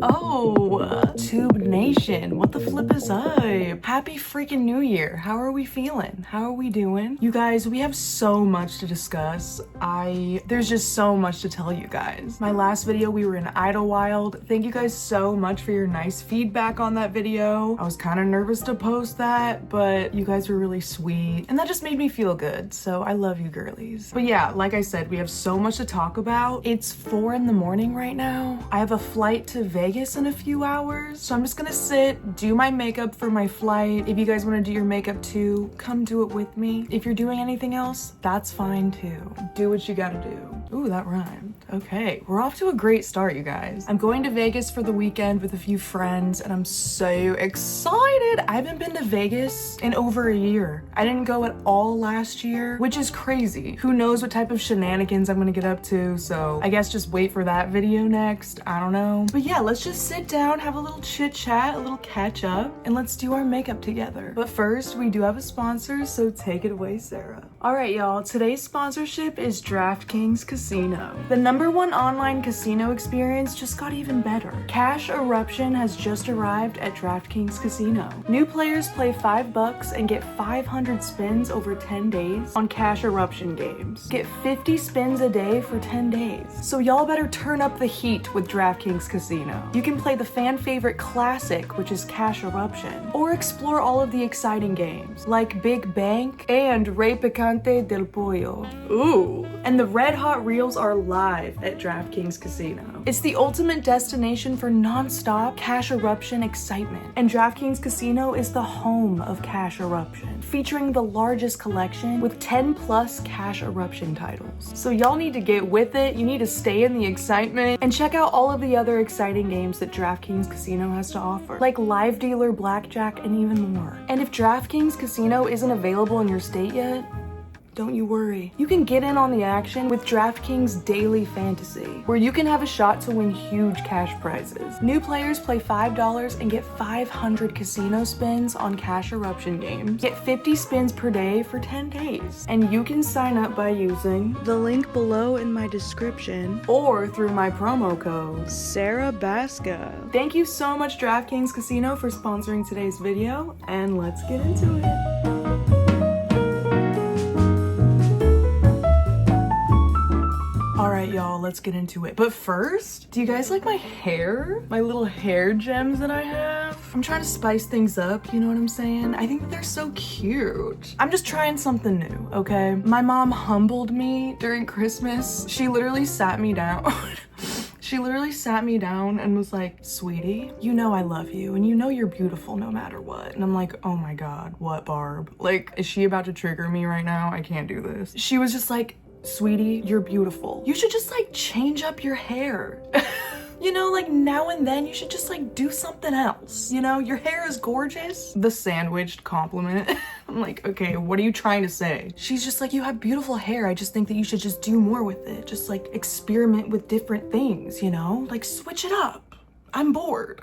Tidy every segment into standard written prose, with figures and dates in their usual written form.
Oh, Tube Nation, what the flip is up? Happy freaking New Year. How are we feeling? How are we doing? You guys, we have so much to discuss. There's just so much to tell you guys. My last video, we were in Idlewild. Thank you guys so much for your nice feedback on that video. I was kind of nervous to post that, but you guys were really sweet, and that just made me feel good, so I love you girlies. But yeah, like I said, we have so much to talk about. It's 4 in the morning right now. I have a flight to Vegas in a few hours, so I'm just gonna sit, do my makeup for my flight. If you guys want to do your makeup too, come do it with me. If you're doing anything else, that's fine too. Do what you gotta do. Ooh, that rhymed. Okay, we're off to a great start, you guys. I'm going to Vegas for the weekend with a few friends, and I'm so excited. I haven't been to Vegas in over a year. I didn't go at all last year, which is crazy. Who knows what type of shenanigans I'm gonna get up to, so I guess just wait for that video next. I don't know. But yeah, let's just sit down, have a little chit chat, a little catch up, and let's do our makeup together. But first, we do have a sponsor, so take it away, Sarah. All right, y'all, today's sponsorship is DraftKings Casino. The #1 online casino experience just got even better. Cash Eruption has just arrived at DraftKings Casino. New players play $5 and get 500 spins over 10 days on Cash Eruption games. Get 50 spins a day for 10 days. So y'all better turn up the heat with DraftKings Casino. You can play the fan favorite classic, which is Cash Eruption, or explore all of the exciting games like Big Bank and Rey Picante del Pollo. Ooh. And the red hot reels are live at DraftKings Casino. It's the ultimate destination for non-stop Cash Eruption excitement. And DraftKings Casino is the home of Cash Eruption, featuring the largest collection with 10+ Cash Eruption titles. So y'all need to get with it, you need to stay in the excitement, and check out all of the other exciting games that DraftKings Casino has to offer, like live dealer blackjack and even more. And if DraftKings Casino isn't available in your state yet, don't you worry. You can get in on the action with DraftKings Daily Fantasy, where you can have a shot to win huge cash prizes. New players play $5 and get 500 casino spins on Cash Eruption games. Get 50 spins per day for 10 days. And you can sign up by using the link below in my description or through my promo code, SARAHBASKA. Thank you so much, DraftKings Casino, for sponsoring today's video, and let's get into it. Alright, y'all, let's get into it. But first, do you guys like my hair? My little hair gems that I have? I'm trying to spice things up, you know what I'm saying? I think that they're so cute. I'm just trying something new, okay? My mom humbled me during Christmas. She literally sat me down. She literally sat me down and was like, sweetie, you know I love you and you know you're beautiful no matter what. And I'm like, oh my God, what, Barb? Like, is she about to trigger me right now? I can't do this. She was just like, sweetie, you're beautiful. You should just like change up your hair. You know, like now and then you should just like do something else. You know, your hair is gorgeous. The sandwiched compliment. I'm like, okay, what are you trying to say? She's just like, you have beautiful hair. I just think that you should just do more with it. Just like experiment with different things, you know? Like switch it up. I'm bored.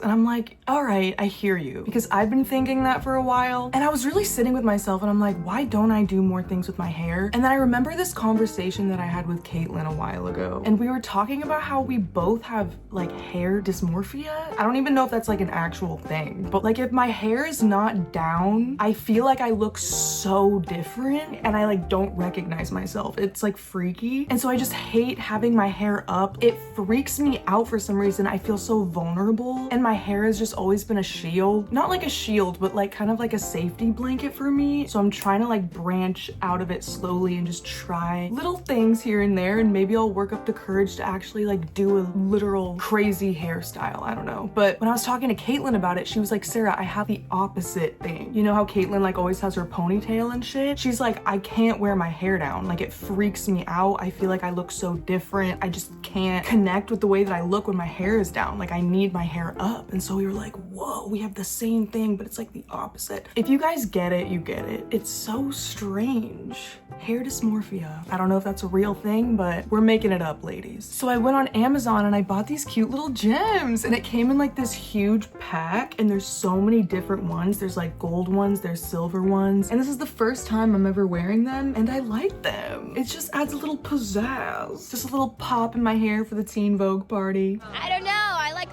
And I'm like, all right, I hear you. Because I've been thinking that for a while. And I was really sitting with myself and I'm like, why don't I do more things with my hair? And then I remember this conversation that I had with Caitlin a while ago. And we were talking about how we both have like hair dysmorphia. I don't even know if that's like an actual thing. But like if my hair is not down, I feel like I look so different and I like don't recognize myself. It's like freaky. And so I just hate having my hair up. It freaks me out for some reason. I feel so vulnerable. And my hair has just always been a shield. Not like a shield, but like kind of like a safety blanket for me. So I'm trying to like branch out of it slowly and just try little things here and there, and maybe I'll work up the courage to actually like do a literal crazy hairstyle. I don't know. But when I was talking to Caitlin about it, she was like, Sarah, I have the opposite thing. You know how Caitlin like always has her ponytail and shit? She's like, I can't wear my hair down. Like it freaks me out. I feel like I look so different. I just can't connect with the way that I look when my hair is down. Like I need my hair up. And so we were like, whoa, we have the same thing, but it's like the opposite. If you guys get it, you get it. It's so strange. Hair dysmorphia. I don't know if that's a real thing, but we're making it up, ladies. So I went on Amazon and I bought these cute little gems, and it came in like this huge pack, and there's so many different ones. There's like gold ones, there's silver ones, and this is the first time I'm ever wearing them, and I like them. It just adds a little pizzazz. Just a little pop in my hair for the Teen Vogue party. I don't know, I like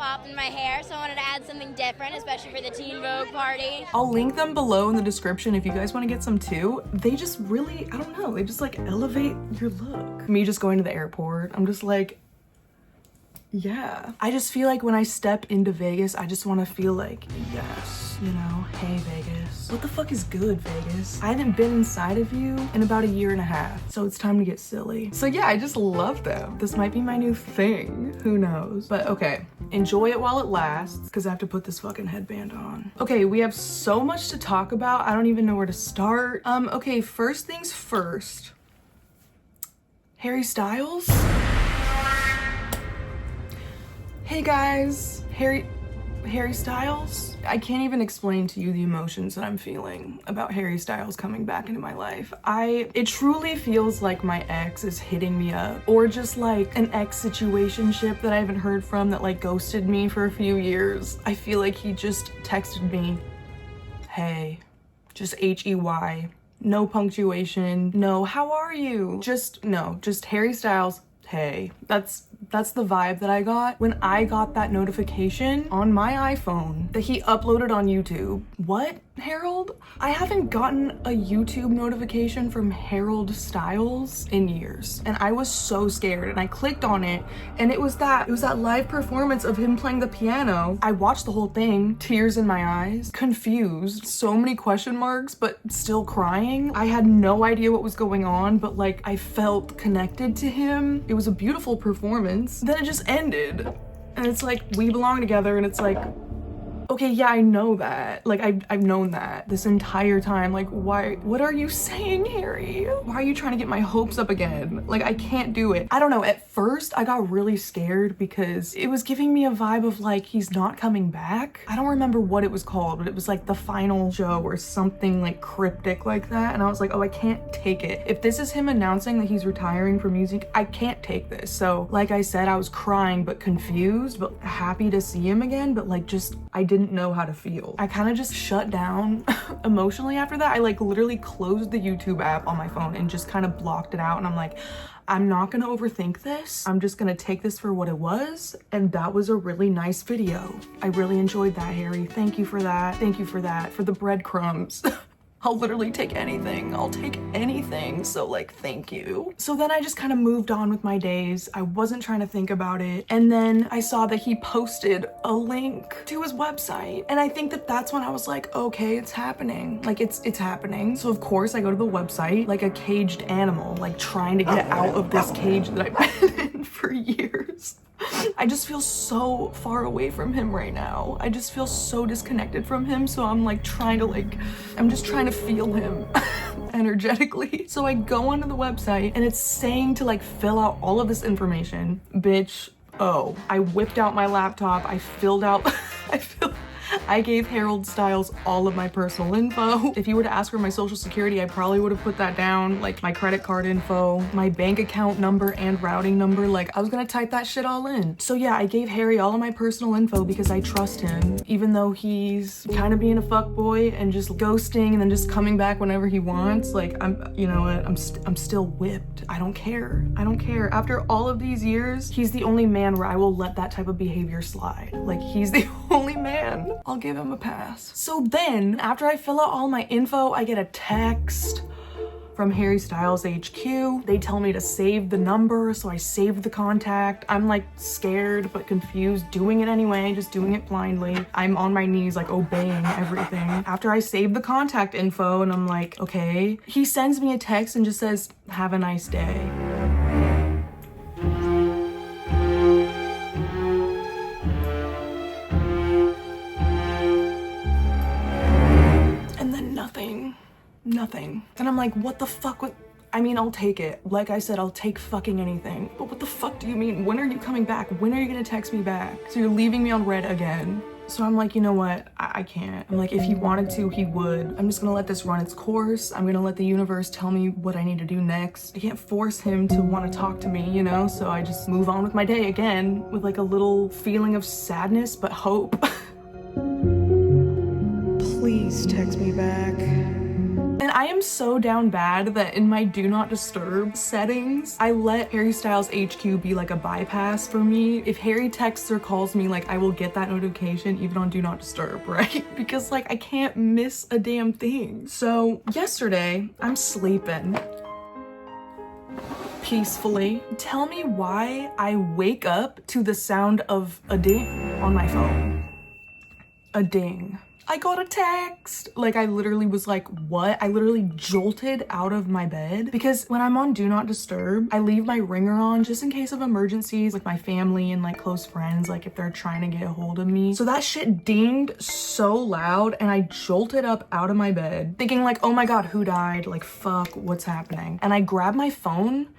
pop in my hair, so I wanted to add something different, especially for the Teen Vogue party. I'll link them below in the description if you guys want to get some too. They just really, I don't know, they just like elevate your look. Me just going to the airport, I'm just like, yeah. I just feel like when I step into Vegas, I just want to feel like, yes, you know, hey Vegas. What the fuck is good, Vegas? I haven't been inside of you in about 1.5 years, so it's time to get silly. So yeah, I just love them. This might be my new thing, who knows? But okay, enjoy it while it lasts, because I have to put this fucking headband on. Okay, we have so much to talk about, I don't even know where to start. Okay, first things first. Harry Styles? Hey guys, Harry Styles? I can't even explain to you the emotions that I'm feeling about Harry Styles coming back into my life. It truly feels like my ex is hitting me up, or just like an ex situationship that I haven't heard from that like ghosted me for a few years. I feel like he just texted me, hey, just H-E-Y, no punctuation, no, how are you? Just Harry Styles, hey. That's the vibe that I got when I got that notification on my iPhone that he uploaded on YouTube. What, Harold? I haven't gotten a YouTube notification from Harold Styles in years, and I was so scared, and I clicked on it, and it was that live performance of him playing the piano. I watched the whole thing, tears in my eyes, confused, so many question marks, but still crying. I had no idea what was going on, but like I felt connected to him. It was a beautiful performance. Then it just ended, and it's like we belong together, and it's like, okay, yeah, I know that. Like, I've known that this entire time. Like, why? What are you saying, Harry? Why are you trying to get my hopes up again? Like, I can't do it. I don't know. At first, I got really scared because it was giving me a vibe of like, he's not coming back. I don't remember what it was called, but it was like the final show or something like cryptic like that. And I was like, oh, I can't take it. If this is him announcing that he's retiring from music, I can't take this. So, like I said, I was crying, but confused, but happy to see him again. But like, I didn't know how to feel. I kind of just shut down emotionally after that. I like literally closed the YouTube app on my phone and just kind of blocked it out, and I'm like, I'm not gonna overthink this. I'm just gonna take this for what it was, and that was a really nice video. I really enjoyed that, Harry. Thank you for that. Thank you for that. For the breadcrumbs. I'll literally take anything. I'll take anything. So like, thank you. So then I just kind of moved on with my days. I wasn't trying to think about it. And then I saw that he posted a link to his website. And I think that that's when I was like, okay, it's happening. Like it's happening. So of course I go to the website like a caged animal, like trying to get out of this cage that I've been in for years. I just feel so far away from him right now. I just feel so disconnected from him. So I'm like I'm just trying to feel him energetically. So I go onto the website and it's saying to like fill out all of this information. Bitch, oh, I whipped out my laptop. I gave Harold Styles all of my personal info. If you were to ask for my social security, I probably would have put that down, like my credit card info, my bank account number and routing number. Like I was gonna type that shit all in. So yeah, I gave Harry all of my personal info because I trust him, even though he's kind of being a fuckboy and just ghosting and then just coming back whenever he wants. Like you know what, I'm still whipped. I don't care. I don't care. After all of these years, he's the only man where I will let that type of behavior slide. Like he's the only man. I'll give him a pass. So then, after I fill out all my info, I get a text from Harry Styles HQ. They tell me to save the number, so I saved the contact. I'm like scared but confused, doing it anyway, just doing it blindly. I'm on my knees like obeying everything. After I save the contact info and I'm like, okay. He sends me a text and just says, have a nice day. Nothing. And I'm like, what the fuck? I mean, I'll take it. Like I said, I'll take fucking anything. But what the fuck do you mean? When are you coming back? When are you gonna text me back? So you're leaving me on red again. So I'm like, you know what? I can't. I'm like, if he wanted to, he would. I'm just gonna let this run its course. I'm gonna let the universe tell me what I need to do next. I can't force him to want to talk to me, you know? So I just move on with my day again with like a little feeling of sadness, but hope. Please text me back. And I I am so down bad that in my do not disturb settings, I let Harry Styles HQ be like a bypass for me. If Harry texts or calls me, like I will get that notification even on do not disturb, right? Because like I can't miss a damn thing. So yesterday, I'm sleeping peacefully. Tell me why I wake up to the sound of a ding on my phone. A ding. I got a text. Like I literally was like, what? I literally jolted out of my bed because when I'm on do not disturb, I leave my ringer on just in case of emergencies with my family and like close friends, like if they're trying to get a hold of me. So that shit dinged so loud and I jolted up out of my bed thinking like, oh my God, who died? Like, fuck, what's happening? And I grabbed my phone.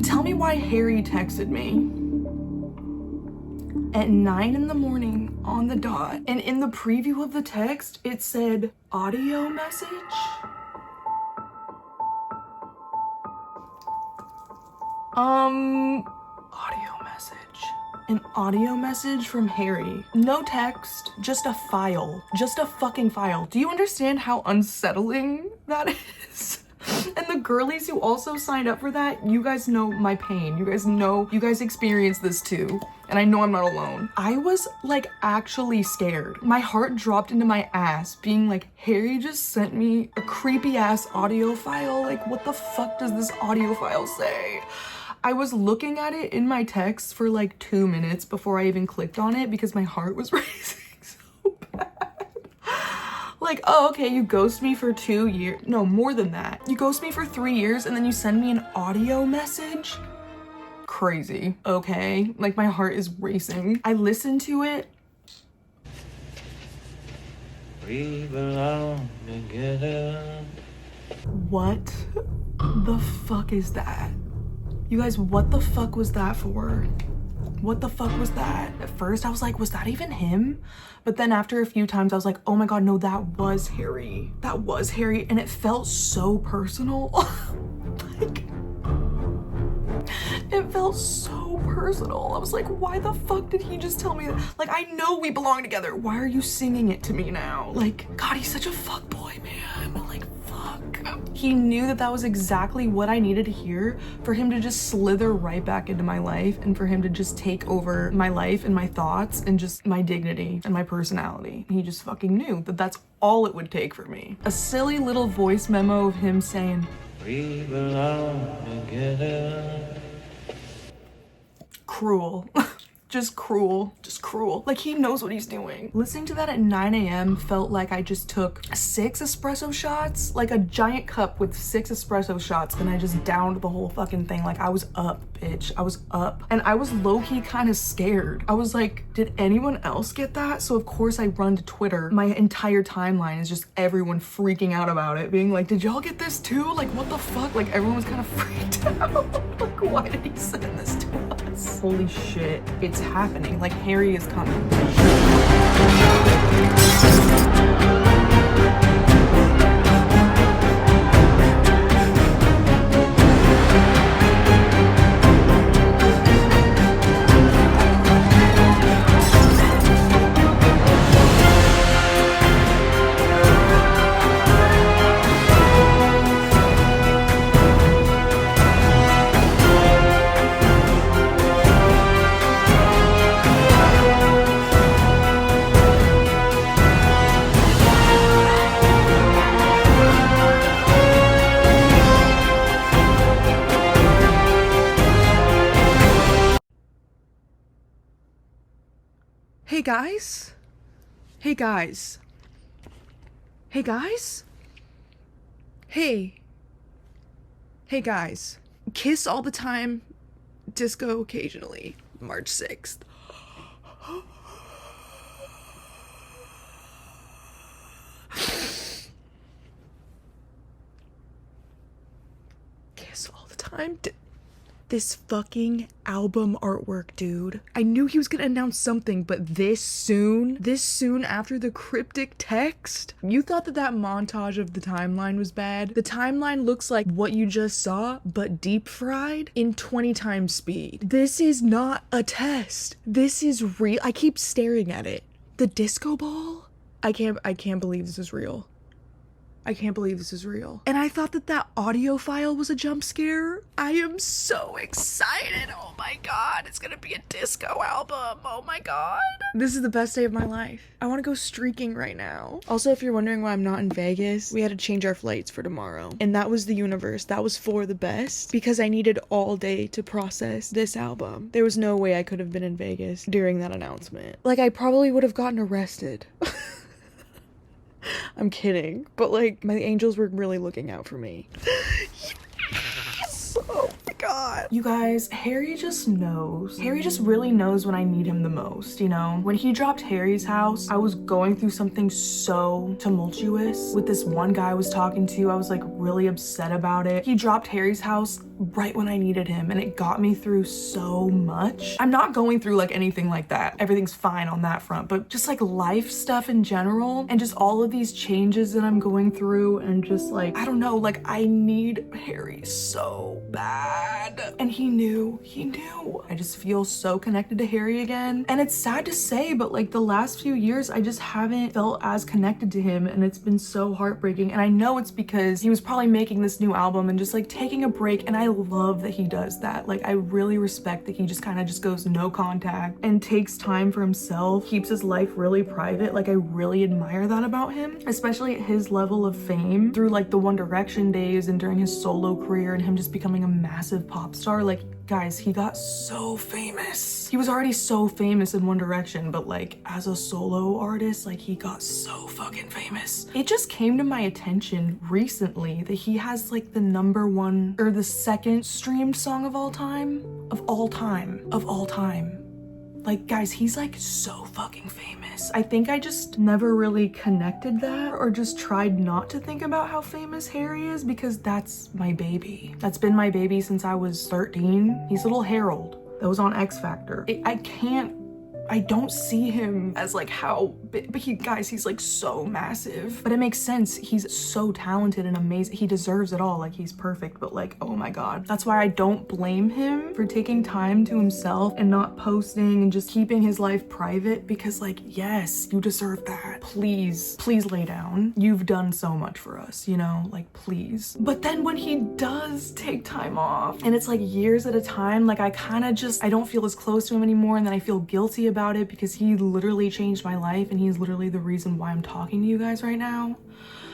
Tell me why Harry texted me at 9 in the morning on the dot. And in the preview of the text, it said audio message. Audio message. An audio message from Harry. No text, just a file. Just a fucking file. Do you understand how unsettling that is? And the girlies who also signed up for that, you guys know my pain. You guys experienced this too. And I know I'm not alone. I was like actually scared. My heart dropped into my ass being like, Harry just sent me a creepy ass audio file. Like what the fuck does this audio file say? I was looking at it in my text for like 2 minutes before I even clicked on it because my heart was racing so bad. Like, oh, okay, you ghost me for 2 years. No, more than that. You ghost me for 3 years and then you send me an audio message? Crazy, okay? Like, my heart is racing. I listened to it. We belong together. What the fuck is that? You guys, what the fuck was that for? What the fuck was that? At first I was like, was that even him? But then after a few times I was like, oh my God, no, that was Harry. That was Harry. And it felt so personal. Like, it felt so personal. I was like, why the fuck did he just tell me that? Like, I know we belong together. Why are you singing it to me now? Like, God, he's such a fuckboy, man. Like, fuck. He knew that that was exactly what I needed to hear for him to just slither right back into my life and for him to just take over my life and my thoughts and just my dignity and my personality. He just fucking knew that that's all it would take for me. A silly little voice memo of him saying, we belong together. Cruel. Just cruel. Just cruel. Like, he knows what he's doing. Listening to that at 9 a.m. felt like I just took 6 espresso shots, like a giant cup with 6 espresso shots, and I just downed the whole fucking thing. Like, I was up, bitch. I was up. And I was low-key kind of scared. I was like, did anyone else get that? So of course I run to Twitter. My entire timeline is just everyone freaking out about it, being like, did y'all get this too? Like, what the fuck? Like, everyone was kind of freaked out. Like, why did he send this to us? Holy shit, it's happening. Like, Harry is coming. Hey guys? Hey guys? Hey guys? Hey. Hey guys. Kiss all the time, disco occasionally. March 6th. Kiss all the time. This fucking album artwork, dude. I knew he was gonna announce something, but this soon after the cryptic text? You thought that montage of the timeline was bad? The timeline looks like what you just saw, but deep fried in 20 times speed. This is not a test. This is real. I keep staring at it. The disco ball? I can't believe this is real. I can't believe this is real. And I thought that that audio file was a jump scare. I am so excited. Oh my God, it's gonna be a disco album. Oh my God. This is the best day of my life. I wanna go streaking right now. Also, if you're wondering why I'm not in Vegas, we had to change our flights for tomorrow. And that was the universe. That was for the best because I needed all day to process this album. There was no way I could have been in Vegas during that announcement. Like, I probably would have gotten arrested. I'm kidding, but like my angels were really looking out for me. Yes! Oh my God. You guys, Harry just knows. Harry just really knows when I need him the most, you know? When he dropped Harry's House, I was going through something so tumultuous with this one guy I was talking to. I was like really upset about it. He dropped Harry's House right when I needed him and it got me through so much. I'm not going through like anything like that. Everything's fine on that front, but just like life stuff in general and just all of these changes that I'm going through and just like, I don't know, like I need Harry so bad. And he knew. I just feel so connected to Harry again. And it's sad to say, but like the last few years, I just haven't felt as connected to him and it's been so heartbreaking. And I know it's because he was probably making this new album and just like taking a break, and I love that he does that. Like I really respect that he just kind of just goes no contact and takes time for himself, keeps his life really private. Like I really admire that about him, especially at his level of fame through like the One Direction days and during his solo career and him just becoming a massive pop star. Like guys, he got so famous. He was already so famous in One Direction, but like as a solo artist, like he got so fucking famous. It just came to my attention recently that he has like the #1 or the second streamed song of all time. Like guys, he's like so fucking famous. I think I just never really connected that or just tried not to think about how famous Harry is because that's my baby. That's been my baby since I was 13. He's little Harold that was on X Factor. I don't see him as like how big, but he's like so massive. But it makes sense. He's so talented and amazing. He deserves it all. Like he's perfect, but like, oh my God. That's why I don't blame him for taking time to himself and not posting and just keeping his life private because like, yes, you deserve that. Please lay down. You've done so much for us, you know, like please. But then when he does take time off and it's like years at a time, like I don't feel as close to him anymore. And then I feel guilty about it because he literally changed my life and he's literally the reason why I'm talking to you guys right now.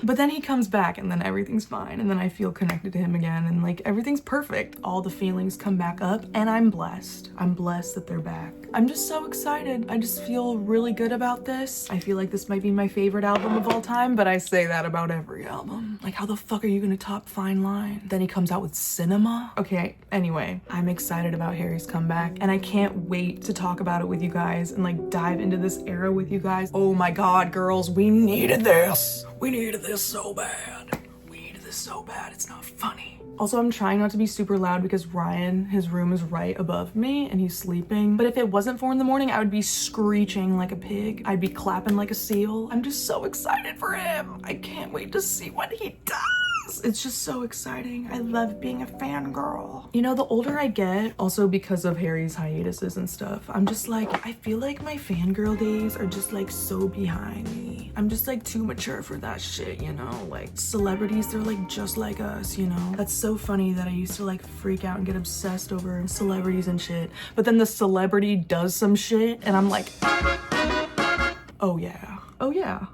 But then he comes back and then everything's fine and then I feel connected to him again and like everything's perfect. All the feelings come back up and I'm blessed. I'm blessed that they're back. I'm just so excited. I just feel really good about this. I feel like this might be my favorite album of all time, but I say that about every album. Like how the fuck are you gonna top Fine Line? Then he comes out with Cinema. Okay, anyway, I'm excited about Harry's comeback and I can't wait to talk about it with you guys and like dive into this era with you guys. Oh my God, girls, we needed this. We needed this so bad. It's not funny. Also, I'm trying not to be super loud because Ryan, his room is right above me and he's sleeping. But if it wasn't 4 a.m, I would be screeching like a pig. I'd be clapping like a seal. I'm just so excited for him. I can't wait to see what he does. It's just so exciting. I love being a fangirl. You know, the older I get, also because of Harry's hiatuses and stuff, I'm just like, I feel like my fangirl days are just like so behind me. I'm just like too mature for that shit, you know? Like celebrities, they're like just like us, you know? That's so funny that I used to like freak out and get obsessed over celebrities and shit. But then the celebrity does some shit and I'm like, oh yeah,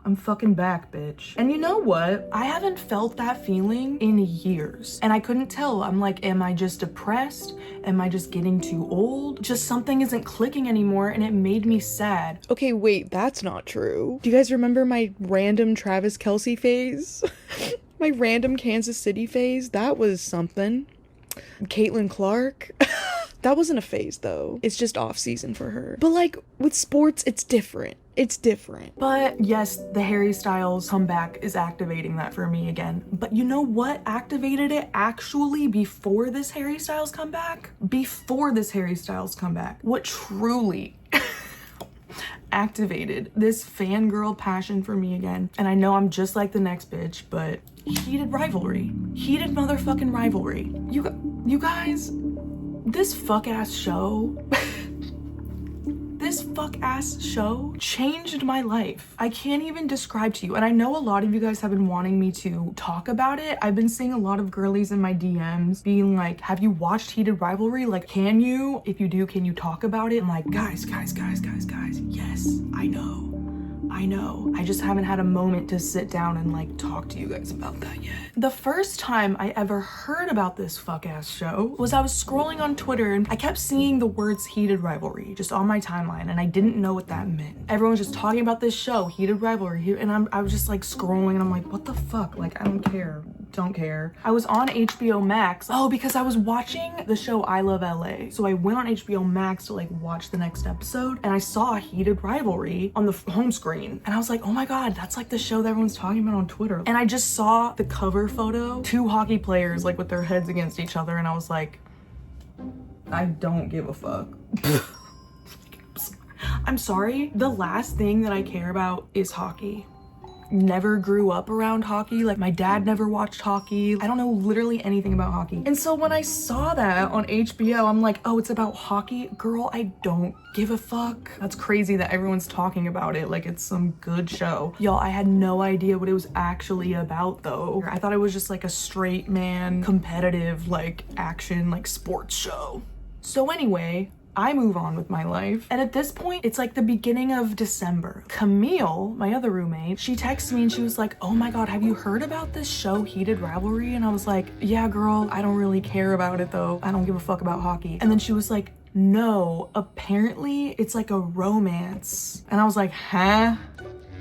I'm fucking back, bitch. And you know what? I haven't felt that feeling in years. And I couldn't tell. I'm like, am I just depressed? Am I just getting too old? Just something isn't clicking anymore and it made me sad. Okay, wait, that's not true. Do you guys remember my random Travis Kelce phase? My random Kansas City phase? That was something. Caitlin Clark. That wasn't a phase though. It's just off season for her. But like with sports, it's different. But yes, the Harry Styles comeback is activating that for me again. But you know what activated it actually before this Harry Styles comeback? What truly activated this fangirl passion for me again. And I know I'm just like the next bitch, but heated motherfucking rivalry. You guys, this fuck ass show, This fuck ass show changed my life. I can't even describe to you. And I know a lot of you guys have been wanting me to talk about it. I've been seeing a lot of girlies in my DMs being like, have you watched Heated Rivalry? Like, can you? If you do, can you talk about it? I'm like, guys. Yes, I know. I just haven't had a moment to sit down and like talk to you guys about that yet. The first time I ever heard about this fuck ass show was I was scrolling on Twitter and I kept seeing the words Heated Rivalry just on my timeline, and I didn't know what that meant. Everyone was just talking about this show, Heated Rivalry, and I was just like scrolling and I'm like, what the fuck? Like, I don't care. I was on HBO Max. Oh, because I was watching the show I Love LA. So I went on HBO Max to like watch the next episode, and I saw Heated Rivalry on the home screen. And I was like, oh my God, that's like the show that everyone's talking about on Twitter. And I just saw the cover photo, 2 hockey players like with their heads against each other. And I was like, I don't give a fuck. I'm sorry. The last thing that I care about is hockey. Never grew up around hockey. Like, my dad never watched hockey. I don't know literally anything about hockey. And so when I saw that on HBO, I'm like, oh, it's about hockey? Girl, I don't give a fuck. That's crazy that everyone's talking about it like it's some good show. Y'all, I had no idea what it was actually about though. I thought it was just like a straight man, competitive, like action, like sports show. So anyway, I move on with my life. And at this point, it's like the beginning of December. Camille, my other roommate, she texted me and she was like, oh my God, have you heard about this show, Heated Rivalry? And I was like, yeah, girl, I don't really care about it though. I don't give a fuck about hockey. And then she was like, no, apparently it's like a romance. And I was like, huh?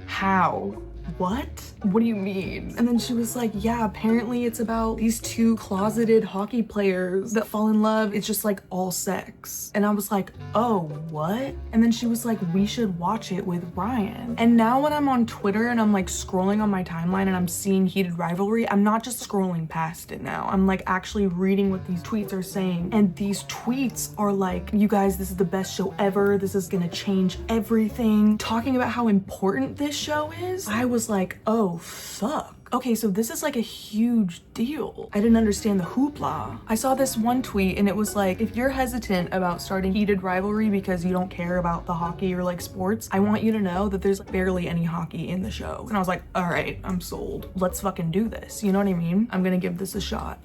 How? What? What do you mean? And then she was like, yeah, apparently it's about these 2 closeted hockey players that fall in love. It's just like all sex. And I was like, oh, what? And then she was like, we should watch it with Ryan. And now when I'm on Twitter and I'm like scrolling on my timeline and I'm seeing Heated Rivalry, I'm not just scrolling past it now. I'm like actually reading what these tweets are saying. And these tweets are like, you guys, this is the best show ever. This is gonna change everything. Talking about how important this show is. I was like, oh, fuck. Okay, so this is like a huge deal. I didn't understand the hoopla. I saw this one tweet and it was like, if you're hesitant about starting Heated Rivalry because you don't care about the hockey or like sports, I want you to know that there's barely any hockey in the show. And I was like, all right, I'm sold. Let's fucking do this. You know what I mean? I'm gonna give this a shot.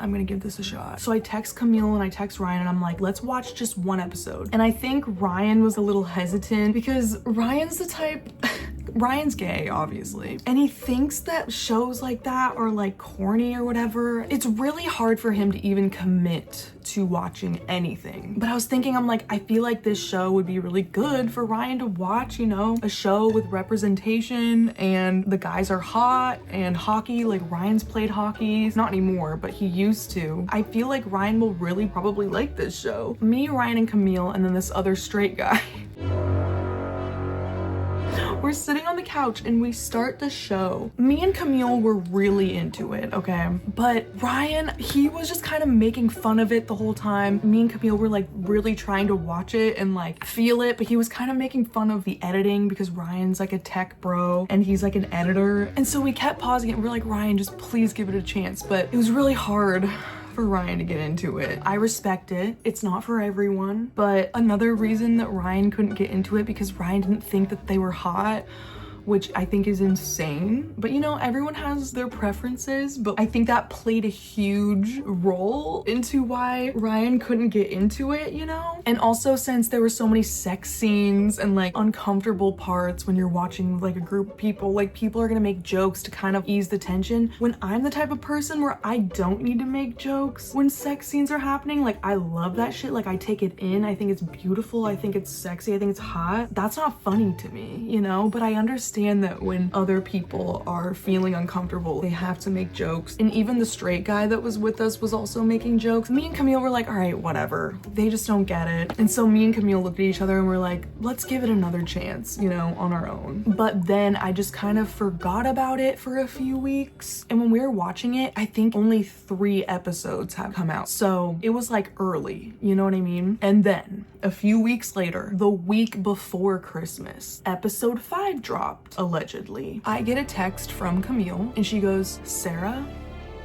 So I text Camille and I text Ryan and I'm like, let's watch just 1 episode. And I think Ryan was a little hesitant because Ryan's the type, Ryan's gay, obviously. And he thinks that shows like that are like corny or whatever. It's really hard for him to even commit to watching anything. But I was thinking, I'm like, I feel like this show would be really good for Ryan to watch, you know, a show with representation and the guys are hot and hockey, like Ryan's played hockey. Not anymore, but he used to. I feel like Ryan will really probably like this show. Me, Ryan, and Camille, and then this other straight guy. We're sitting on the couch and we start the show. Me and Camille were really into it, okay? But Ryan, he was just kind of making fun of it the whole time. Me and Camille were like really trying to watch it and like feel it, but he was kind of making fun of the editing because Ryan's like a tech bro and he's like an editor. And so we kept pausing it and we're like, Ryan, just please give it a chance. But it was really hard for Ryan to get into it. I respect it. It's not for everyone, but another reason that Ryan couldn't get into it because Ryan didn't think that they were hot, which I think is insane. But you know, everyone has their preferences, but I think that played a huge role into why Ryan couldn't get into it, you know? And also since there were so many sex scenes and like uncomfortable parts when you're watching with like a group of people, like people are gonna make jokes to kind of ease the tension. When I'm the type of person where I don't need to make jokes when sex scenes are happening, like I love that shit, like I take it in, I think it's beautiful, I think it's sexy, I think it's hot. That's not funny to me, you know? But I understand that when other people are feeling uncomfortable, they have to make jokes. And even the straight guy that was with us was also making jokes. Me and Camille were like, all right, whatever. They just don't get it. And so me and Camille looked at each other and we're like, let's give it another chance, you know, on our own. But then I just kind of forgot about it for a few weeks. And when we were watching it, I think only 3 episodes have come out. So it was like early, you know what I mean? And then a few weeks later, the week before Christmas, episode 5 dropped, allegedly. I get a text from Camille and she goes, Sarah,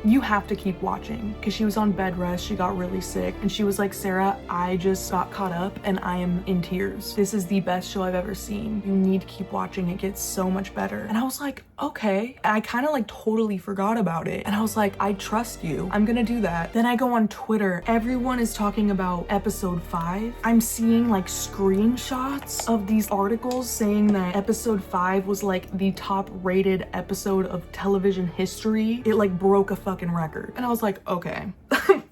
you have to keep watching, because she was on bed rest, she got really sick, and she was like, Sarah, I just got caught up and I am in tears. This is the best show I've ever seen. You need to keep watching. It gets so much better. And I was like, okay. I kind of like totally forgot about it. And I was like, I trust you. I'm gonna do that. Then I go on Twitter. Everyone is talking about episode 5. I'm seeing like screenshots of these articles saying that episode 5 was like the top rated episode of television history. It like broke a fucking record. And I was like, okay.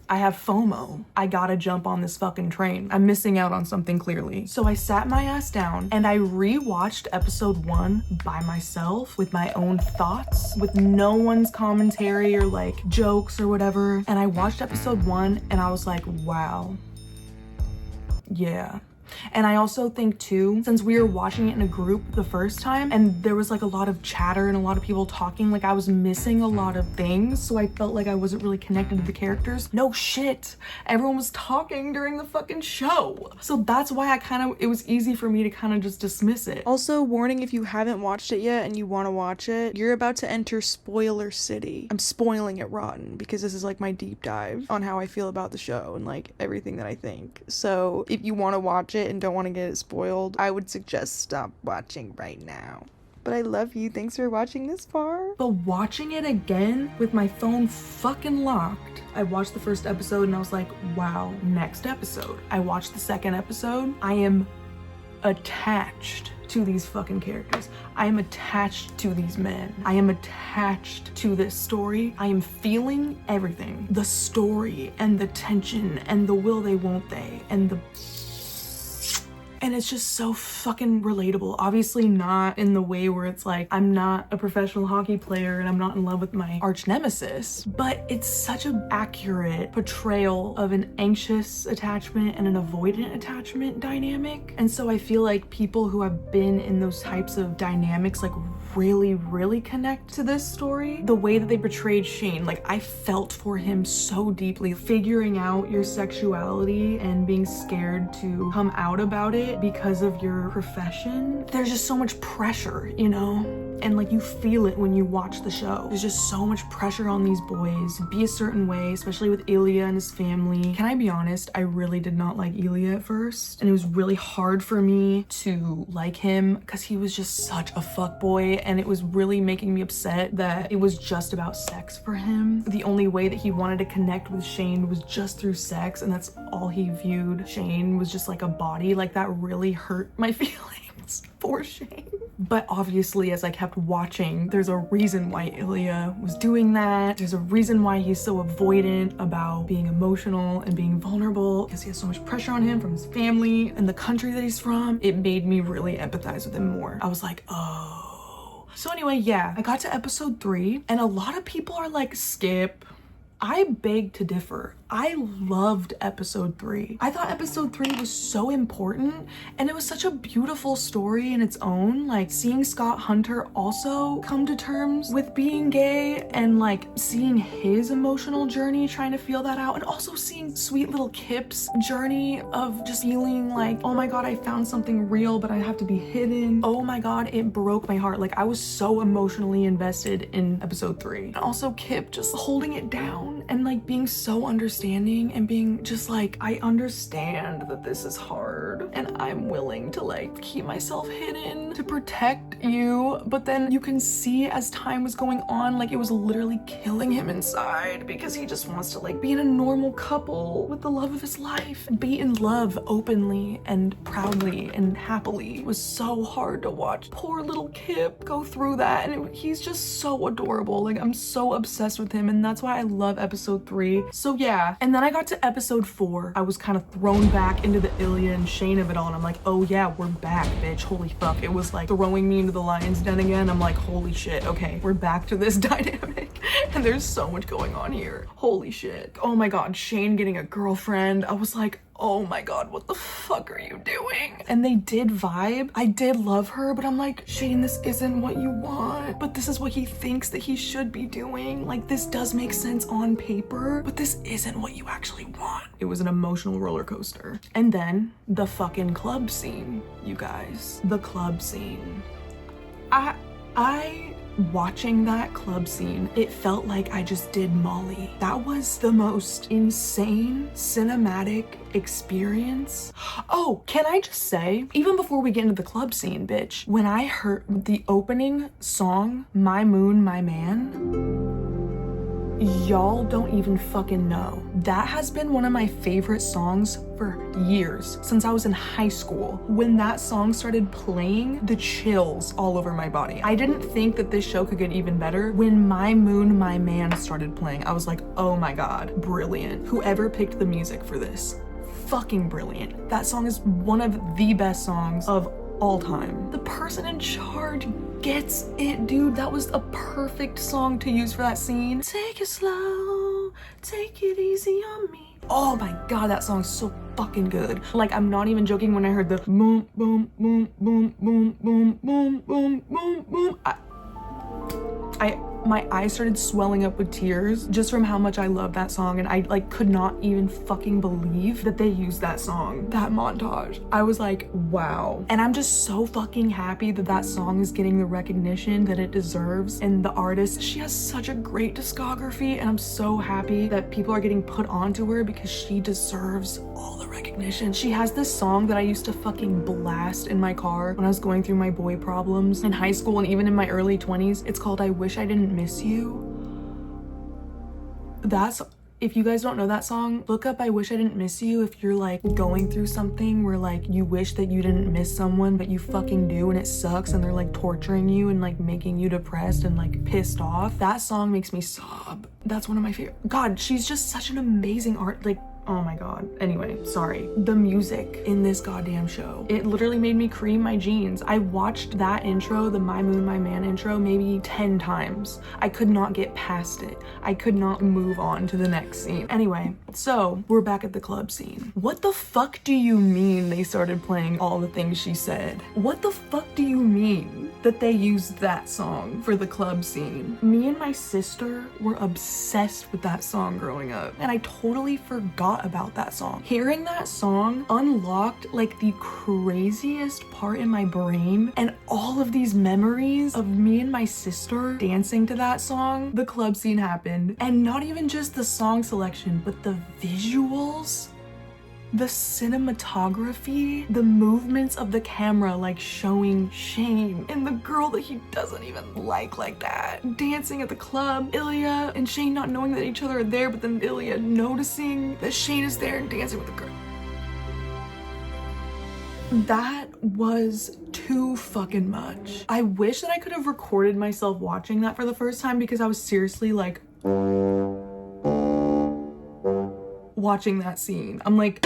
I have FOMO. I gotta jump on this fucking train. I'm missing out on something clearly. So I sat my ass down and I rewatched episode 1 by myself with my own thoughts, with no one's commentary or like jokes or whatever. And I watched episode 1 and I was like, wow. Yeah. And I also think too, since we were watching it in a group the first time and there was like a lot of chatter and a lot of people talking, like I was missing a lot of things. So I felt like I wasn't really connected to the characters. No shit. Everyone was talking during the fucking show. So that's why it was easy for me to kind of just dismiss it. Also, warning, if you haven't watched it yet and you want to watch it, you're about to enter spoiler city. I'm spoiling it rotten because this is like my deep dive on how I feel about the show and like everything that I think. So if you want to watch it and don't want to get it spoiled, I would suggest stop watching right now. But I love you. Thanks for watching this far. But watching it again with my phone fucking locked, I watched the first episode and I was like, wow, next episode. I watched the second episode. I am attached to these fucking characters. I am attached to these men. I am attached to this story. I am feeling everything. The story and the tension and the will they won't they and it's just so fucking relatable. Obviously not in the way where it's like, I'm not a professional hockey player and I'm not in love with my arch nemesis, but it's such an accurate portrayal of an anxious attachment and an avoidant attachment dynamic. And so I feel like people who have been in those types of dynamics like really connect to this story. The way that they portrayed Shane, like I felt for him so deeply. Figuring out your sexuality and being scared to come out about it because of your profession. There's just so much pressure, you know? And like you feel it when you watch the show. There's just so much pressure on these boys to be a certain way, especially with Ilya and his family. Can I be honest? I really did not like Ilya at first. And it was really hard for me to like him because he was just such a fuckboy, and it was really making me upset that it was just about sex for him. The only way that he wanted to connect with Shane was just through sex, and that's all he viewed Shane was just like a body. Like that really hurt my feelings for Shane. But obviously, as I kept watching, there's a reason why Ilya was doing that. There's a reason why he's so avoidant about being emotional and being vulnerable, because he has so much pressure on him from his family and the country that he's from. It made me really empathize with him more. I was like, oh. So anyway, yeah, I got to episode 3 and a lot of people are like, skip. I beg to differ. I loved episode 3. I thought episode 3 was so important, and it was such a beautiful story in its own. Like seeing Scott Hunter also come to terms with being gay and like seeing his emotional journey, trying to feel that out, and also seeing sweet little Kip's journey of just feeling like, oh my god, I found something real, but I have to be hidden. Oh my god, it broke my heart. Like I was so emotionally invested in episode 3. And also Kip just holding it down and like being so understanding and being just like, I understand that this is hard and I'm willing to like keep myself hidden to protect you. But then you can see as time was going on, like it was literally killing him inside because he just wants to like be in a normal couple with the love of his life, be in love openly and proudly and happily. It was so hard to watch poor little Kip go through that, and he's just so adorable. Like I'm so obsessed with him, and that's why I love episode 3. So yeah. And then I got to episode 4. I was kind of thrown back into the Ilya and Shane of it all, and I'm like, oh yeah, we're back, bitch. Holy fuck. It was like throwing me into the lion's den again. I'm like, holy shit, okay, we're back to this dynamic, and there's so much going on here. Holy shit. Oh my god, Shane getting a girlfriend. I was like, oh my god, what the fuck are you doing? And they did vibe. I did love her, but I'm like, Shane, this isn't what you want, but this is what he thinks that he should be doing. Like, this does make sense on paper, but this isn't what you actually want. It was an emotional roller coaster. And then the fucking club scene, you guys. The club scene. I watching that club scene, it felt like I just did Molly. That was the most insane cinematic experience. Oh, can I just say, even before we get into the club scene, bitch, when I heard the opening song, My Moon, My Man, y'all don't even fucking know. That has been one of my favorite songs for years, since I was in high school. When that song started playing, the chills all over my body. I didn't think that this show could get even better. When My Moon, My Man started playing, I was like, oh my god, brilliant. Whoever picked the music for this, fucking brilliant. That song is one of the best songs of all time. The person in charge gets it, dude. That was a perfect song to use for that scene. Take it slow, take it easy on me. Oh my god, that song's so fucking good. Like, I'm not even joking when I heard the boom, boom, boom, boom, boom, boom, boom, boom, boom, boom. My eyes started swelling up with tears just from how much I love that song, and I like could not even fucking believe that they used that song, that montage. I was like, wow. And I'm just so fucking happy that that song is getting the recognition that it deserves, and the artist, she has such a great discography, and I'm so happy that people are getting put onto her because she deserves all the recognition. She has this song that I used to fucking blast in my car when I was going through my boy problems in high school and even in my early 20s. It's called I Wish I Didn't Miss You. That's, if you guys don't know that song, look up I Wish I Didn't Miss You if you're like going through something where like you wish that you didn't miss someone but you fucking do, and it sucks, and they're like torturing you and like making you depressed and like pissed off. That song makes me sob. That's one of my favorite. God, she's just such an amazing like, oh my god. Anyway, sorry. The music in this goddamn show, it literally made me cream my jeans. I watched that intro, the My Moon, My Man intro, maybe 10 times. I could not get past it. I could not move on to the next scene. Anyway, so we're back at the club scene. What the fuck do you mean they started playing All the Things She Said? What the fuck do you mean that they used that song for the club scene? Me and my sister were obsessed with that song growing up, and I totally forgot about that song. Hearing that song unlocked like the craziest part in my brain, and all of these memories of me and my sister dancing to that song. The club scene happened, and not even just the song selection, but the visuals, the cinematography, the movements of the camera, like showing Shane and the girl that he doesn't even like that dancing at the club, Ilya and Shane not knowing that each other are there, but then Ilya noticing that Shane is there and dancing with the girl. That was too fucking much. I wish that I could have recorded myself watching that for the first time, because I was seriously like watching that scene. I'm like,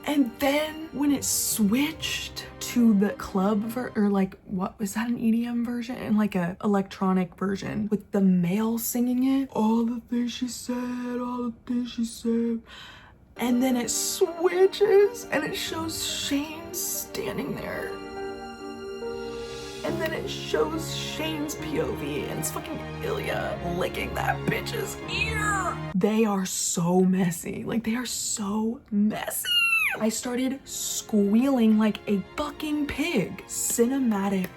and then when it switched to the club or like, what was that, an EDM version and like a electronic version with the male singing it, all the things she said, all the things she said, and then it switches and it shows Shane standing there, and then it shows Shane's POV and it's fucking Ilya licking that bitch's ear. They are so messy. Like, they are so messy. I started squealing like a fucking pig. Cinematic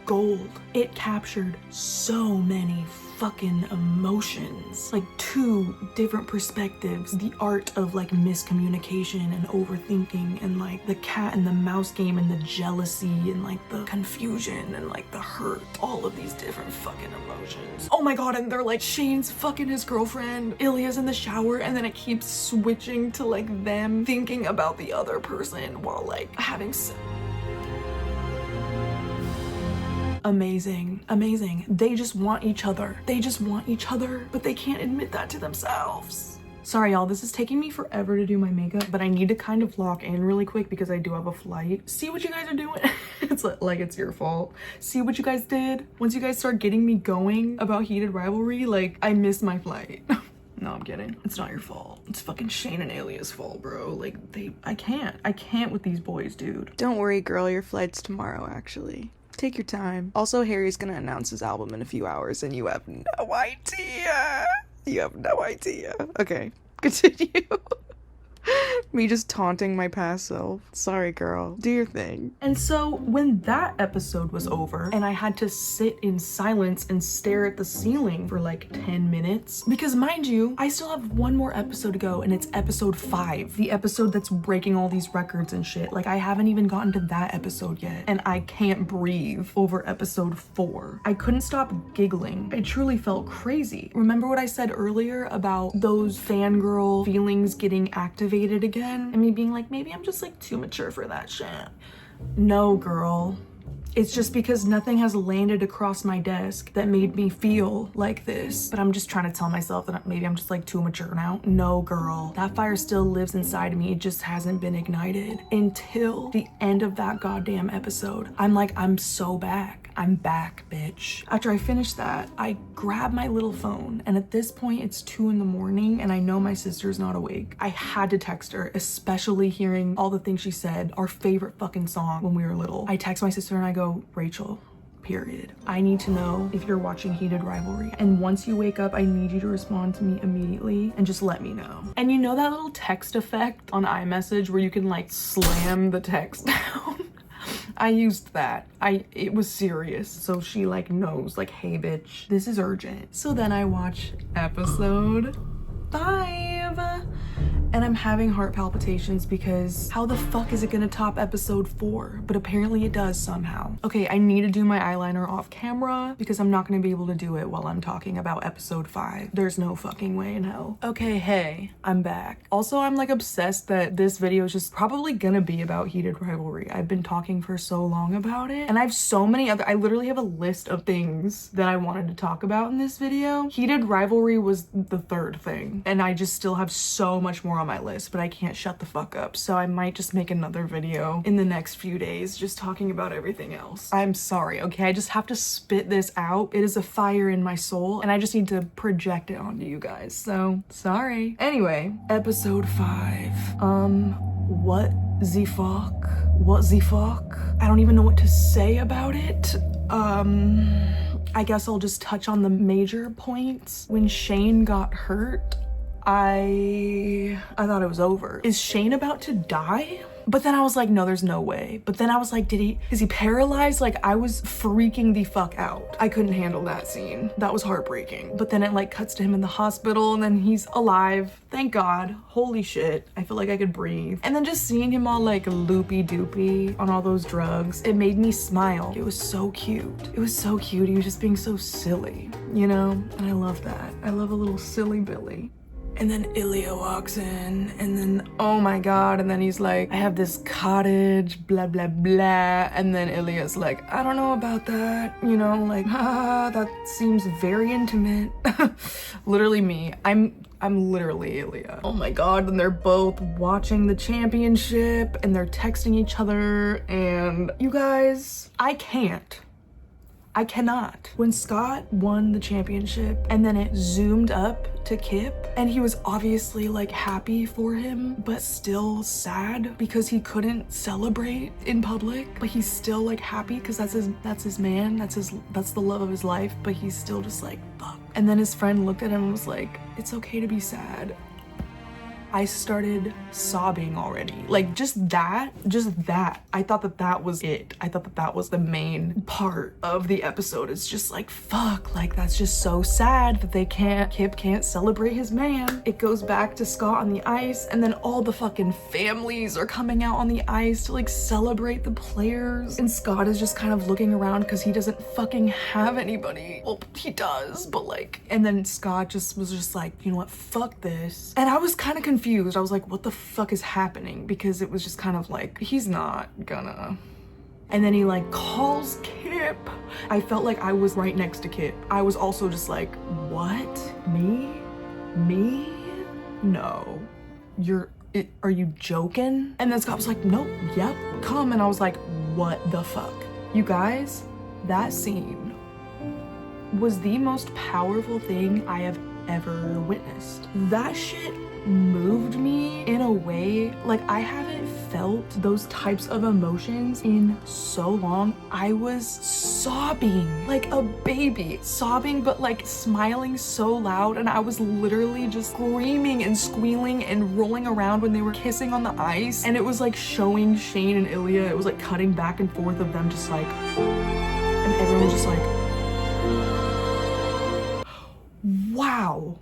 gold. It captured so many fucking emotions, like 2 different perspectives, the art of like miscommunication and overthinking, and like the cat and the mouse game, and the jealousy, and like the confusion, and like the hurt, all of these different fucking emotions. Oh my god, and they're like, Shane's fucking his girlfriend, Ilya's in the shower, and then it keeps switching to like them thinking about the other person while like having amazing, amazing. They just want each other. They just want each other, but they can't admit that to themselves. Sorry, y'all, this is taking me forever to do my makeup, but I need to kind of lock in really quick because I do have a flight. See what you guys are doing? It's like it's your fault. See what you guys did? Once you guys start getting me going about heated rivalry, like, I missed my flight. No, I'm kidding. It's not your fault. It's fucking Shane and Ilya's fault, bro. Like, I can't with these boys, dude. Don't worry, girl, your flight's tomorrow, actually. Take your time. Also, Harry's gonna announce his album in a few hours, and you have no idea. You have no idea. Okay, continue. Me just taunting my past self. Sorry, girl. Do your thing. And so when that episode was over and I had to sit in silence and stare at the ceiling for like 10 minutes, because mind you, I still have one more episode to go and it's episode 5, the episode that's breaking all these records and shit. Like I haven't even gotten to that episode yet and I can't breathe over episode 4. I couldn't stop giggling. I truly felt crazy. Remember what I said earlier about those fangirl feelings getting activated again and me being like, maybe I'm just like too mature for that shit. No, girl. It's just because nothing has landed across my desk that made me feel like this. But I'm just trying to tell myself that maybe I'm just like too mature now. No, girl. That fire still lives inside of me. It just hasn't been ignited until the end of that goddamn episode. I'm like, I'm so back. I'm back, bitch. After I finished that, I grabbed my little phone, and at this point it's 2 in the morning and I know my sister's not awake. I had to text her, especially hearing all the things she said, our favorite fucking song when we were little. I text my sister and I go, Rachel, period. I need to know if you're watching Heated Rivalry. And once you wake up, I need you to respond to me immediately and just let me know. And you know that little text effect on iMessage where you can like slam the text down? I used that. It was serious. So she like knows like, hey bitch, this is urgent. So then I watch episode 5 and I'm having heart palpitations because how the fuck is it gonna top episode 4? But apparently it does somehow. Okay, I need to do my eyeliner off camera because I'm not gonna be able to do it while I'm talking about episode 5. There's no fucking way in hell. Okay, hey, I'm back. Also, I'm like obsessed that this video is just probably gonna be about Heated Rivalry. I've been talking for so long about it and I have so many other, I literally have a list of things that I wanted to talk about in this video. Heated Rivalry was the 3rd thing and I just still have so much more on my list, but I can't shut the fuck up. So I might just make another video in the next few days just talking about everything else. I'm sorry, okay? I just have to spit this out. It is a fire in my soul and I just need to project it onto you guys. So sorry. Anyway, episode 5. What the fuck? What the fuck? I don't even know what to say about it. I guess I'll just touch on the major points. When Shane got hurt, I thought it was over. Is Shane about to die? But then I was like, no, there's no way. But then I was like, is he paralyzed? Like I was freaking the fuck out. I couldn't handle that scene. That was heartbreaking. But then it like cuts to him in the hospital and then he's alive. Thank God. Holy shit. I feel like I could breathe. And then just seeing him all like loopy doopy on all those drugs, it made me smile. It was so cute. It was so cute. He was just being so silly, you know? And I love that. I love a little silly Billy. And then Ilya walks in and then, oh my God. And then he's like, I have this cottage, blah, blah, blah. And then Ilya's like, I don't know about that. You know, like, that seems very intimate. Literally me. I'm literally Ilya. Oh my God. And they're both watching the championship and they're texting each other. And you guys, I cannot. When Scott won the championship and then it zoomed up to Kip and he was obviously like happy for him but still sad because he couldn't celebrate in public, but he's still like happy because that's his man, that's the love of his life, but he's still just like fuck. And then his friend looked at him and was like, it's okay to be sad. I started sobbing already. Like just that. I thought that was it. I thought that was the main part of the episode. It's just like, fuck, like that's just so sad that Kip can't celebrate his man. It goes back to Scott on the ice and then all the fucking families are coming out on the ice to like celebrate the players. And Scott is just kind of looking around because he doesn't fucking have anybody. Well, he does, but like, and then Scott was just like, you know what, fuck this. And I was kind of confused. I was like, what the fuck is happening? Because it was just kind of like, he's not gonna. And then he like calls Kip. I felt like I was right next to Kip. I was also just like, what? Me? No. Are you joking? And then Scott was like, nope, yep, come. And I was like, what the fuck? You guys, that scene was the most powerful thing I have ever witnessed. That shit moved me in a way like I haven't felt those types of emotions in so long. I was sobbing like a baby, sobbing but like smiling so loud, and I was literally just screaming and squealing and rolling around when they were kissing on the ice, and it was like showing Shane and Ilya. It was like cutting back and forth of them just like, and everyone was just like, wow.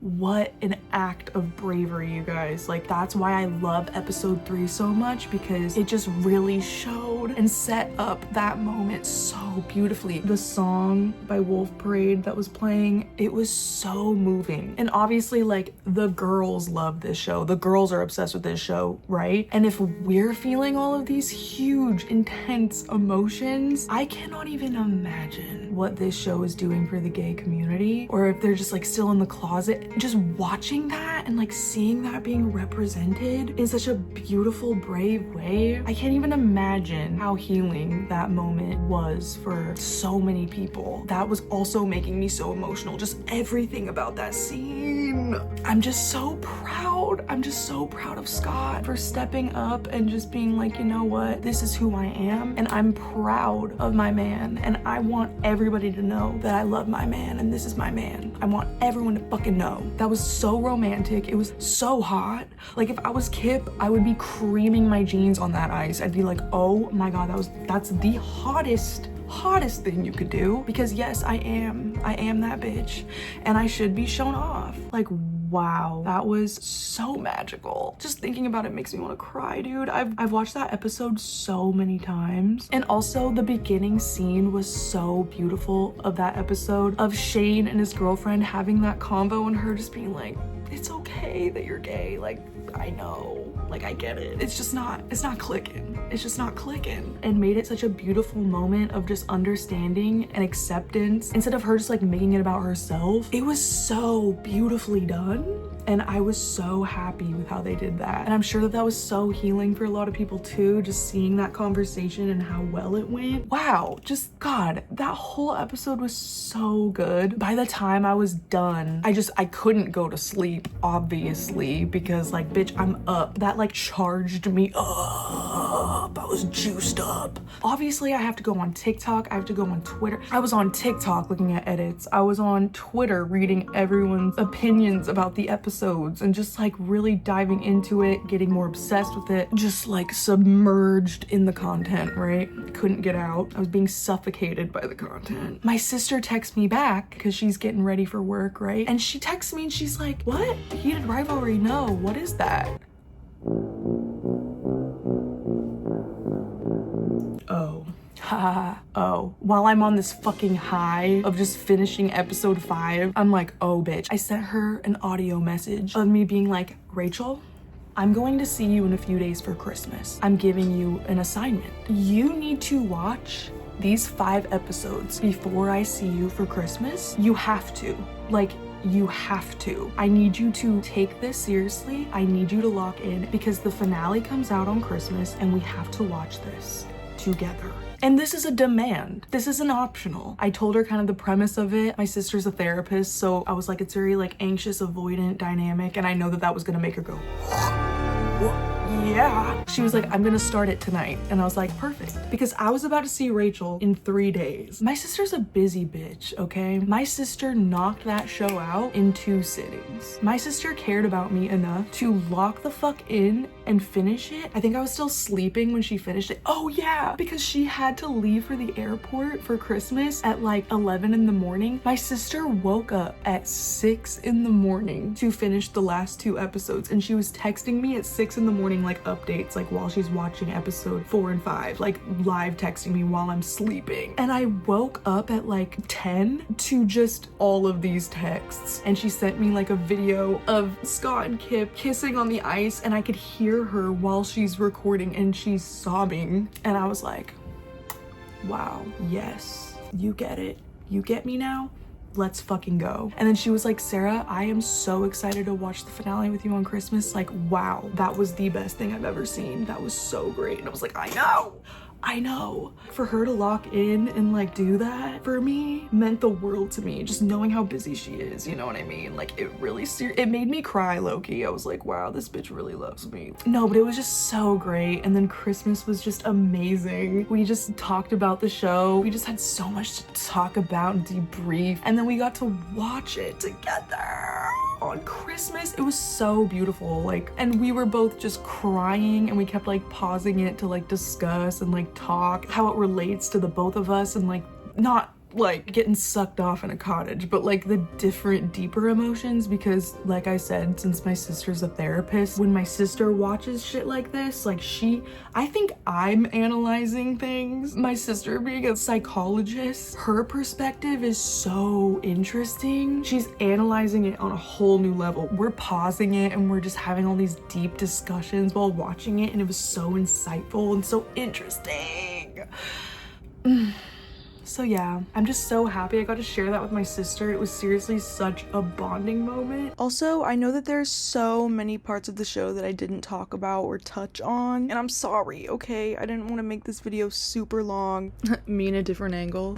What an act of bravery, you guys. Like, that's why I love episode 3 so much, because it just really showed and set up that moment so beautifully. The song by Wolf Parade that was playing, it was so moving. And obviously, like, the girls love this show. The girls are obsessed with this show, right? And if we're feeling all of these huge, intense emotions, I cannot even imagine what this show is doing for the gay community, or if they're just like still in the closet. Just watching that and like seeing that being represented in such a beautiful, brave way, I can't even imagine how healing that moment was for so many people. That was also making me so emotional. Just everything about that scene. I'm just so proud. I'm just so proud of Scott for stepping up and just being like, you know what, this is who I am, and I'm proud of my man, and I want everybody to know that I love my man and this is my man. I want everyone to fucking know. That was so romantic. It was so hot. Like, if I was Kip, I would be creaming my jeans on that ice. I'd be like, oh my god, that's the hottest thing you could do, because yes, I am that bitch, and I should be shown off. Like, wow, that was so magical. Just thinking about it makes me want to cry, dude. I've watched that episode so many times. And also the beginning scene was so beautiful of that episode, of Shane and his girlfriend having that convo and her just being like, it's okay that you're gay, like, I know, like, I get it. It's not clicking. It's just not clicking. And made it such a beautiful moment of just understanding and acceptance instead of her just like making it about herself. It was so beautifully done. And I was so happy with how they did that. And I'm sure that was so healing for a lot of people too, just seeing that conversation and how well it went. Wow, just God, that whole episode was so good. By the time I was done, I couldn't go to sleep, obviously, because like, bitch, I'm up. That like charged me up. I was juiced up. Obviously, I have to go on TikTok. I have to go on Twitter. I was on TikTok looking at edits. I was on Twitter reading everyone's opinions about the episodes and just like really diving into it, getting more obsessed with it, just like submerged in the content, right? Couldn't get out. I was being suffocated by the content. My sister texts me back because she's getting ready for work, right? And she texts me and she's like, what? Heated rivalry? No, what is that? Oh, while I'm on this fucking high of just finishing episode 5, I'm like, oh bitch. I sent her an audio message of me being like, Rachel, I'm going to see you in a few days for Christmas. I'm giving you an assignment. You need to watch these 5 episodes before I see you for Christmas. You have to. Like, you have to. I need you to take this seriously. I need you to lock in because the finale comes out on Christmas and we have to watch this together. And this is a demand. This isn't optional. I told her kind of the premise of it. My sister's a therapist, so I was like, it's very like anxious, avoidant dynamic, and I know that was gonna make her go, yeah. She was like, I'm gonna start it tonight. And I was like, perfect. Because I was about to see Rachel in 3 days. My sister's a busy bitch, okay? My sister knocked that show out in 2 sittings. My sister cared about me enough to lock the fuck in and finish it. I think I was still sleeping when she finished it. Oh yeah, because she had to leave for the airport for Christmas at like 11 in the morning. My sister woke up at 6 in the morning to finish the last 2 episodes, and she was texting me at 6 in the morning like updates, like while she's watching episode 4 and 5, like live texting me while I'm sleeping. And I woke up at like 10 to just all of these texts, and she sent me like a video of Scott and Kip kissing on the ice, and I could hear her while she's recording and she's sobbing, and I was like, wow, yes, you get it, you get me now, let's fucking go. And then she was like, Sarah, I am so excited to watch the finale with you on Christmas. Like, wow, that was the best thing I've ever seen. That was so great. And I was like, I know. I know. For her to lock in and like do that for me meant the world to me. Just knowing how busy she is, you know what I mean? Like it really, it made me cry low-key. I was like, wow, this bitch really loves me. No, but it was just so great. And then Christmas was just amazing. We just talked about the show. We just had so much to talk about and debrief. And then we got to watch it together on Christmas. It was so beautiful. Like, and we were both just crying and we kept like pausing it to like discuss and like talk how it relates to the both of us, and like not like getting sucked off in a cottage, but like the different deeper emotions, because like I said, since my sister's a therapist, when my sister watches shit like this, like I think I'm analyzing things. My sister being a psychologist, her perspective is so interesting. She's analyzing it on a whole new level. We're pausing it and we're just having all these deep discussions while watching it, and it was so insightful and so interesting. So yeah, I'm just so happy I got to share that with my sister. It was seriously such a bonding moment. Also, I know that there's so many parts of the show that I didn't talk about or touch on, and I'm sorry, okay? I didn't want to make this video super long. Me in a different angle.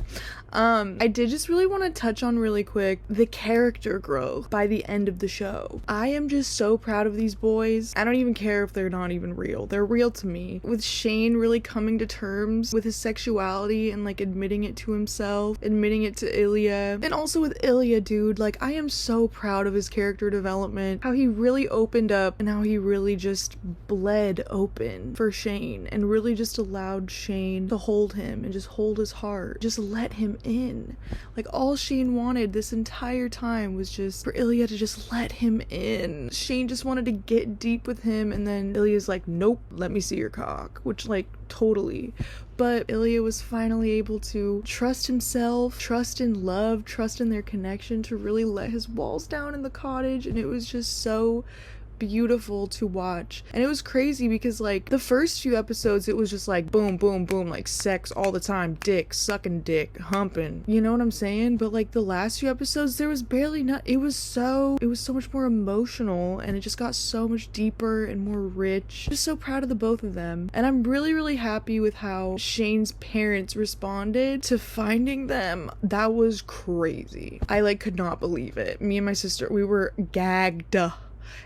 I did just really want to touch on really quick the character growth by the end of the show. I am just so proud of these boys. I don't even care if they're not even real. They're real to me. With Shane really coming to terms with his sexuality and like admitting it to himself, admitting it to Ilya, and also with Ilya, dude, like I am so proud of his character development, how he really opened up and how he really just bled open for Shane and really just allowed Shane to hold him and just hold his heart, just let him in. Like all Shane wanted this entire time was just for Ilya to just let him in. Shane just wanted to get deep with him, and then Ilya's like, nope, let me see your cock, which like totally. But Ilya was finally able to trust himself, trust in love, trust in their connection, to really let his walls down in the cottage, and it was just so beautiful to watch. And it was crazy because like the first few episodes it was just like boom boom boom, like sex all the time, dick sucking, dick humping, you know what I'm saying? But like the last few episodes there was barely not. It was so much more emotional, and it just got so much deeper and more rich. Just so proud of the both of them, and I'm really happy with how Shane's parents responded to finding them. That was crazy. I like could not believe it. Me and my sister, we were gagged.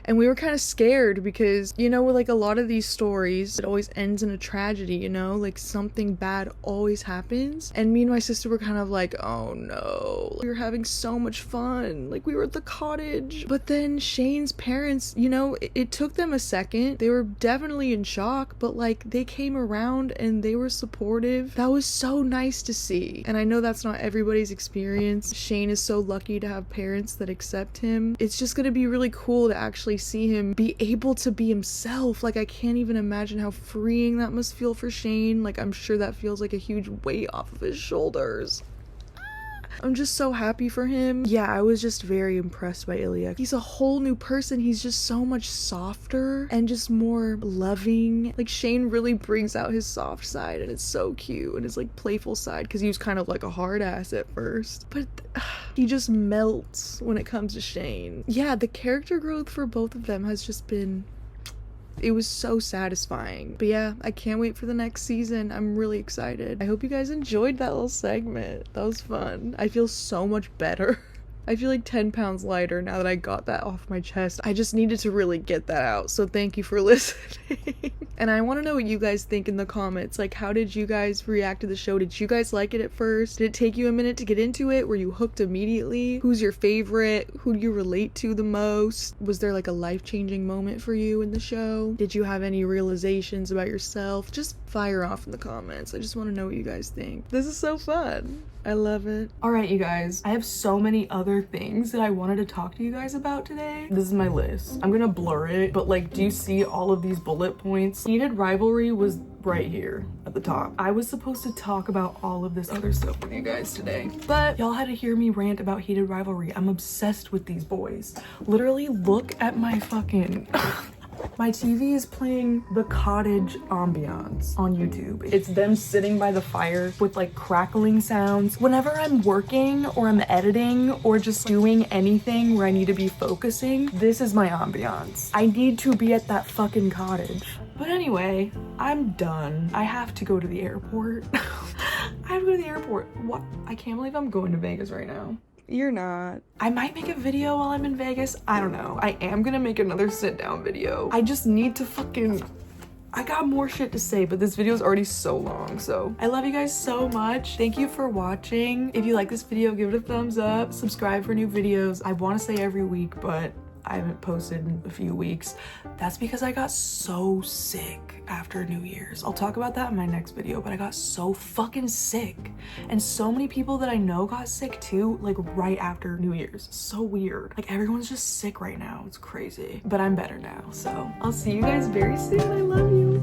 And we were kind of scared because, you know, with like a lot of these stories, it always ends in a tragedy, you know, like something bad always happens. And me and my sister were kind of like, oh no, we were having so much fun. Like we were at the cottage. But then Shane's parents, you know, it took them a second. They were definitely in shock, but like they came around and they were supportive. That was so nice to see. And I know that's not everybody's experience. Shane is so lucky to have parents that accept him. It's just gonna be really cool to actually see him be able to be himself. Like I can't even imagine how freeing that must feel for Shane. Like I'm sure that feels like a huge weight off of his shoulders. I'm just so happy for him. Yeah, I was just very impressed by Ilya. He's a whole new person. He's just so much softer and just more loving. Like Shane really brings out his soft side, and it's so cute, and his like playful side, because he was kind of like a hard ass at first, but he just melts when it comes to Shane. Yeah, the character growth for both of them has just been, it was so satisfying. But yeah, I can't wait for the next season. I'm really excited. I hope you guys enjoyed that little segment. That was fun. I feel so much better. I feel like 10 pounds lighter now that I got that off my chest. I just needed to really get that out. So thank you for listening. And I want to know what you guys think in the comments. Like, how did you guys react to the show? Did you guys like it at first? Did it take you a minute to get into it? Were you hooked immediately? Who's your favorite? Who do you relate to the most? Was there like a life-changing moment for you in the show? Did you have any realizations about yourself? Just fire off in the comments. I just want to know what you guys think. This is so fun. I love it. All right, you guys, I have so many other things that I wanted to talk to you guys about today. This is my list. I'm gonna blur it, but like, do you see all of these bullet points? Heated rivalry was right here at the top. I was supposed to talk about all of this other stuff with you guys today, but y'all had to hear me rant about heated rivalry. I'm obsessed with these boys. Literally, look at my fucking... My TV is playing the cottage ambiance on YouTube. It's them sitting by the fire with like crackling sounds. Whenever I'm working or I'm editing or just doing anything where I need to be focusing, this is my ambiance. I need to be at that fucking cottage. But anyway, I'm done. I have to go to the airport. I have to go to the airport. What? I can't believe I'm going to Vegas right now. You're not. I might make a video while I'm in Vegas. I don't know. I am gonna make another sit down video. I just need to I got more shit to say, but this video is already so long. So I love you guys so much. Thank you for watching. If you like this video, give it a thumbs up. Subscribe for new videos. I want to say every week, but I haven't posted in a few weeks. That's because I got so sick after New Year's. I'll talk about that in my next video, but I got so fucking sick. And so many people that I know got sick too, like right after New Year's. So weird. Like everyone's just sick right now. It's crazy. But I'm better now, so I'll see you guys very soon. I love you.